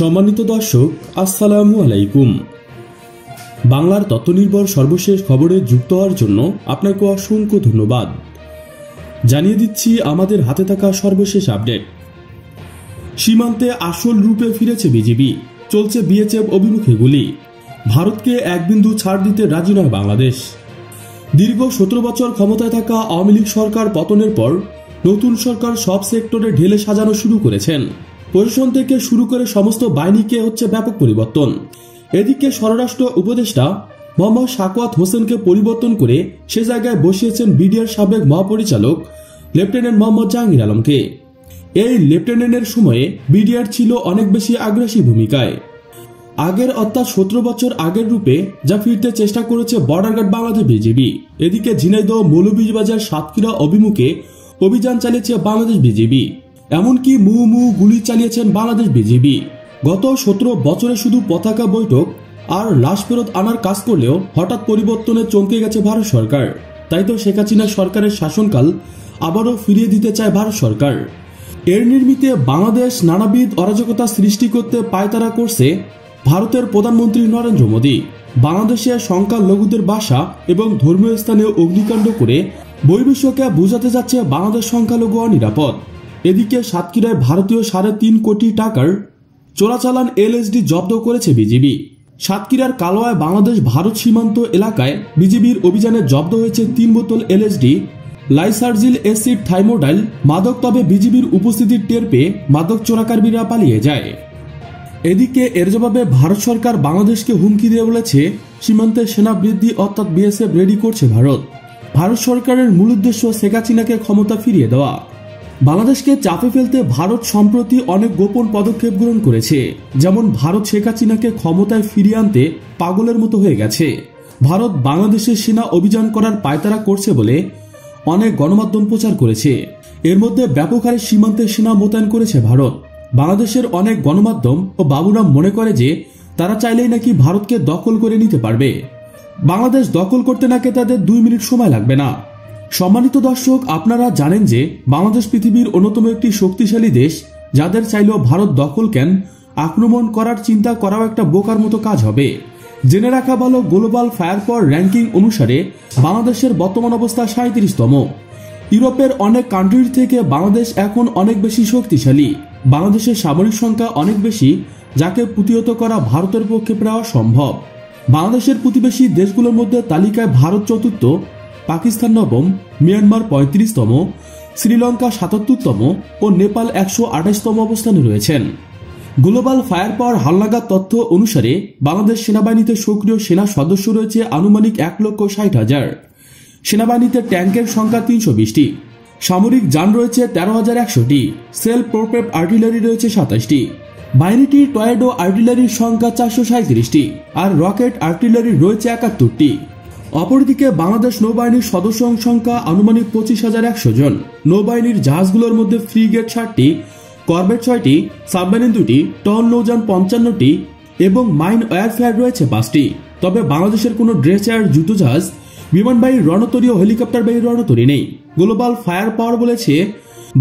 সম্মানিত দর্শক, আসসালামু আলাইকুম। বাংলার তথ্যনির্ভর সর্বশেষ খবরে যুক্ত হওয়ার জন্য আপনাকে অসংখ্য ধন্যবাদ। জানিয়ে দিচ্ছি আমাদের হাতে থাকা সর্বশেষ আপডেট। সীমান্তে আসল রূপে ফিরেছে বিজিবি, চলছে বিএসএফ অভিমুখে গুলি। ভারতকে এক বিন্দু ছাড় দিতে রাজি নয় বাংলাদেশ। দীর্ঘ 17 বছর ক্ষমতায় থাকা আওয়ামী লীগ সরকার পতনের পর নতুন সরকার সব সেক্টরে ঢেলে সাজানো শুরু করেছেন। প্রশাসন থেকে শুরু করে সমস্ত বাহিনীকে হচ্ছে ব্যাপক পরিবর্তন। এদিকে স্বরাষ্ট্র উপদেষ্টা মোহাম্মদ সাখাওয়াত হোসেনকে পরিবর্তন করে সে জায়গায় বসিয়েছেন বিডিআর সাবেক মহাপরিচালক লেফটেন্যান্ট মোহাম্মদ জাহাঙ্গীর আলমকে। এই লেফটেন্যান্টের সময়ে বিডিআর ছিল অনেক বেশি আগ্রাসী ভূমিকায়। আগের অর্থাৎ 17 বছর আগের রূপে যা ফিরতে চেষ্টা করেছে বর্ডার গার্ড বাংলাদেশ বিজিবি। এদিকে ঝিনাইদহ মৌলভীবাজার সাতক্ষীরা অভিমুখে অভিযান চালিয়েছে বাংলাদেশ বিজিবি, এমনকি গুলি চালিয়েছেন বাংলাদেশ বিজিবি। গত 17 বছরে শুধু পতাকা বৈঠক আর লাশ ফেরত আনার কাজ করলেও হঠাৎ পরিবর্তনে চমকে গেছে ভারত সরকার। তাই তো শেখ হাসিনা সরকারের শাসনকাল আবারও ফিরিয়ে দিতে চায় ভারত সরকার। এর নির্মিতে বাংলাদেশ নানাবিধ অরাজকতা সৃষ্টি করতে পায়তারা করছে ভারতের প্রধানমন্ত্রী নরেন্দ্র মোদী। বাংলাদেশে সংখ্যালঘুদের বাসা এবং ধর্মীয় স্থানে অগ্নিকাণ্ড করে বহির্বিশ্বকে বোঝাতে যাচ্ছে বাংলাদেশ সংখ্যালঘু অনিরাপদ। এদিকে সাতক্ষীরায় ভারতীয় 3.5 কোটি টাকার চোরাচালান এলএসডি জব্দ করেছে বিজিবি। সাতক্ষীরার কালোয়ায় বাংলাদেশ ভারত সীমান্ত এলাকায় বিজিবির অভিযানে জব্দ হয়েছে 3 বোতল এলএসডি, লাইসার্জিল অ্যাসিড থাইমোডাইল মাদক। তবে বিজিবির উপস্থিতির টের পেয়ে মাদক চোরাকারীরা পালিয়ে যায়। এদিকে এর জবাবে ভারত সরকার বাংলাদেশকে হুমকি দিয়ে বলেছে সীমান্তে সেনা বৃদ্ধি অর্থাৎ বিএসএফ রেডি করছে ভারত। ভারত সরকারের মূল উদ্দেশ্য শেখ হাসিনাকে ক্ষমতা ফিরিয়ে দেওয়া। বাংলাদেশকে চাপে ফেলতে ভারত সম্প্রতি অনেক গোপন পদক্ষেপ গ্রহণ করেছে। যেমন ভারত শেখ হাসিনাকে ক্ষমতায় ফিরিয়ে আনতে পাগলের মতো হয়ে গেছে। ভারত বাংলাদেশের সেনা অভিযান করার পায়তারা করছে বলে অনেক গণমাধ্যম প্রচার করেছে। এর মধ্যে ব্যাপক হারে সীমান্তে সেনা মোতায়েন করেছে ভারত। বাংলাদেশের অনেক গণমাধ্যম ও বাবুরাম মনে করে যে তারা চাইলেই নাকি ভারতকে দখল করে নিতে পারবে। বাংলাদেশ দখল করতে নাকি তাদের 2 মিনিট সময় লাগবে না। সম্মানিত দর্শক, আপনারা জানেন যে বাংলাদেশ পৃথিবীর অন্যতম একটি শক্তিশালী দেশ, যাদের চাইলেও ভারত দখল কেন আক্রমণ করার চিন্তা করাও একটা বোকার মতো কাজ হবে। জেনে রাখা ভালো, গ্লোবাল ফায়ার পাওয়ার র্যাঙ্কিং অনুসারে বাংলাদেশের বর্তমান অবস্থা 37তম। ইউরোপের অনেক কান্ট্রির থেকে বাংলাদেশ এখন অনেক বেশি শক্তিশালী। বাংলাদেশের সামরিক সংখ্যা অনেক বেশি, যাকে প্রতিহত করা ভারতের পক্ষে প্রায় অসম্ভব। বাংলাদেশের প্রতিবেশী দেশগুলোর মধ্যে তালিকায় ভারত 4র্থ, পাকিস্তান 9ম, মিয়ানমার 35তম, শ্রীলঙ্কা 77তম ও নেপাল 128তম অবস্থানে রয়েছেন। গ্লোবাল ফায়ার পাওয়ার হালনাগাদ তথ্য অনুসারে বাংলাদেশ সেনাবাহিনীতে সক্রিয় সেনা সদস্য রয়েছে আনুমানিক 1,60,000। সেনাবাহিনীতে ট্যাঙ্কের সংখ্যা 320টি, সামরিক যান রয়েছে 13,100টি, সেলফ প্রোপেড আর্টিলারি রয়েছে 27টি। বাহিনীটির টর্নেডো আর্টিলারির সংখ্যা 437টি আর রকেট আর্টিলারি রয়েছে 71টি। অপরদিকে বাংলাদেশ নৌবাহিনীর সদস্য সংখ্যা আনুমানিক 25,100 জন। নৌবাহিনীর জাহাজগুলোর মধ্যে ফ্রিগেট 60টি, করভেট 6টি, সাবমেরিন 2টি, টহল নৌযান 55টি এবং মাইন ওয়ারফেয়ার রয়েছে 5টি। তবে বাংলাদেশের কোনো ড্রেসার যুদ্ধজাহাজ, বিমানবাহী রণতরী ও হেলিকপ্টারবাহী রণতরী নেই। গ্লোবাল ফায়ার পাওয়ার বলেছে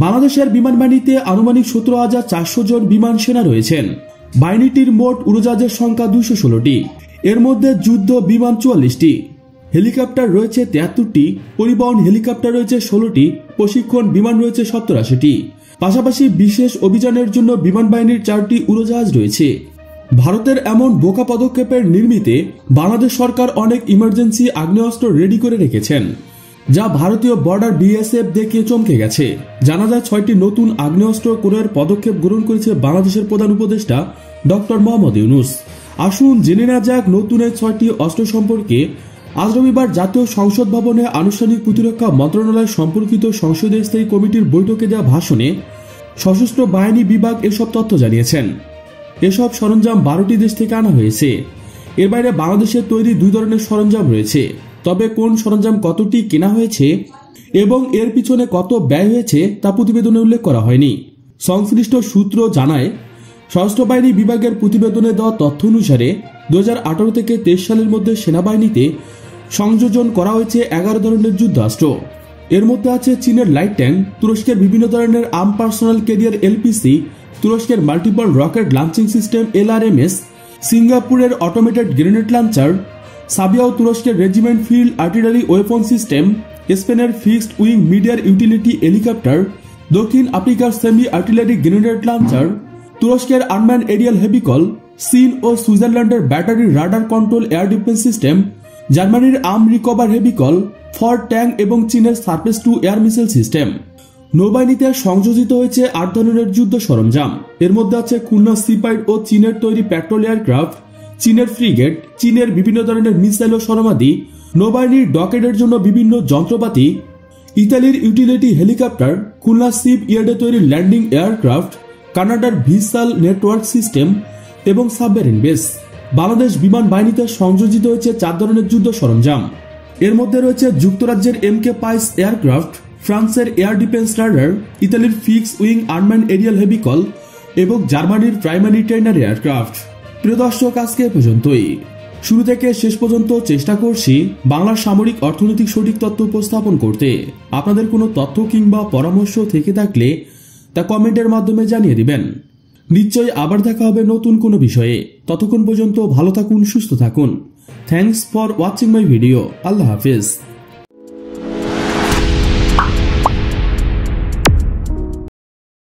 বাংলাদেশের বিমান বাহিনীতে আনুমানিক 17,400 জন বিমান সেনা রয়েছেন। বাহিনীটির মোট উড়োজাহাজের সংখ্যা 216টি, এর মধ্যে যুদ্ধ বিমান 44টি, হেলিকপ্টার রয়েছে 73টি, পরিবহন হেলিকপ্টার রয়েছে 16টি, প্রশিক্ষণ বিমান রয়েছে 70-80টি। পাশাপাশি বিশেষ অভিযানের জন্য বিমান বাহিনীর 4টি উড়োজাহাজ রয়েছে। ভারতের এমন বোকা পদক্ষেপের নির্মিতে বাংলাদেশ সরকার অনেক ইমার্জেন্সি আগ্নেয়াস্ত্র রেডি করে রেখেছেন, যা ভারতীয় বর্ডার বিএসএফ দেখে চমকে গেছে। জানা যায় 6টি নতুন আগ্নেয়াস্ত্র ক্রয়ের পদক্ষেপ গ্রহণ করেছে বাংলাদেশের প্রধান উপদেষ্টা ডক্টর মোহাম্মদ ইউনূস। আসুন জেনে নেওয়া যাক নতুন এই 6টি অস্ত্র সম্পর্কে। আজ রবিবার জাতীয় সংসদ ভবনে আনুষ্ঠানিক প্রতিরক্ষা মন্ত্রণালয় সম্পর্কিত সংসদীয় স্থায়ী কমিটির বৈঠকে দেওয়া ভাষণে সশস্ত্র বাহিনী বিভাগ এসব তথ্য জানিয়েছেন। এসব সরঞ্জাম 12টি দেশ থেকে আনা হয়েছে। এর বাইরে বাংলাদেশের তৈরি 2 ধরনের সরঞ্জাম রয়েছে। তবে কোন সরঞ্জাম কতটি কেনা হয়েছে এবং এর পিছনে কত ব্যয় হয়েছে তা প্রতিবেদনে উল্লেখ করা হয়নি। সংশ্লিষ্ট সূত্র জানায়, সশস্ত্র বাহিনী বিভাগের প্রতিবেদনে দেওয়া তথ্য অনুসারে 2018 থেকে 23 সালের মধ্যে সেনাবাহিনীতে সংযোজন করা হয়েছে 11 ধরনের যুদ্ধাস্ত্র। এর মধ্যে আছে চীনের লাইট ট্যাঙ্ক, তুরস্কের বিভিন্ন ধরনের আর্ম পার্সোনাল ক্যারিয়ার এলপিসি, তুরস্কের multiple rocket launching system LRMS, সিঙ্গাপুরের অটোমেটেড গ্রেনেড লঞ্চার, সাবিয়াও তুরস্কের regiment field artillery weapon system, স্পেনের ফিক্সড উইং মিডিয়ার ইউটিলিটি হেলিকপ্টার, দক্ষিণ আফ্রিকার সেমি আর্টিলারি গ্রেনেড লঞ্চার, তুরস্কের আনম্যান এরিয়াল হেভিকল, চীন ও সুইজারল্যান্ডের battery radar control air defence system, জার্মানির arm recover vehicle for tank এবং চীনের surface to air missile system. নৌবাহিনীতে সংযোজিত হয়েছে 8 ধরনের যুদ্ধ সরঞ্জাম। এর মধ্যে আছে খুলনা সিপাইড ও চীনের তৈরি পেট্রোল এয়ারক্রাফট, চীনের ফ্রিগেট, চীনের বিভিন্ন ধরনের মিসাইল ও সরঞ্জামাদি, নৌবাহিনীর ডকেটের জন্য বিভিন্ন যন্ত্রপাতি, ইতালির ইউটিলিটি হেলিকপ্টার, খুলনা শিপ ইয়ার্ডে তৈরি ল্যান্ডিং এয়ারক্রাফট, কানাডার ভিসাল নেটওয়ার্ক সিস্টেম এবং সাবমেরিন বেস। বাংলাদেশ বিমান বাহিনীতে সংযোজিত হয়েছে 4 ধরনের যুদ্ধ সরঞ্জাম। এর মধ্যে রয়েছে যুক্তরাজ্যের MK পাইস এয়ারক্রাফট, ফ্রান্সের এয়ার ডিফেন্স রাডার, ইতালির ফিক্স উইং আনম্যান এরিয়াল হেভিকল এবং জার্মানির প্রাইমারি ট্রেনার এয়ারক্রাফট। প্রিয় দর্শক, আজকে এ পর্যন্তই। শুরু থেকে শেষ পর্যন্ত চেষ্টা করছি বাংলার সামরিক অর্থনৈতিক সঠিক তথ্য উপস্থাপন করতে। আপনাদের কোনো তথ্য কিংবা পরামর্শ থেকে থাকলে তা কমেন্টের মাধ্যমে জানিয়ে দিবেন। নিশ্চয়ই আবার দেখা হবে নতুন কোনো বিষয়ে। ততক্ষণ পর্যন্ত ভালো থাকুন, সুস্থ থাকুন। Thanks for watching my video. আল্লাহ হাফেজ।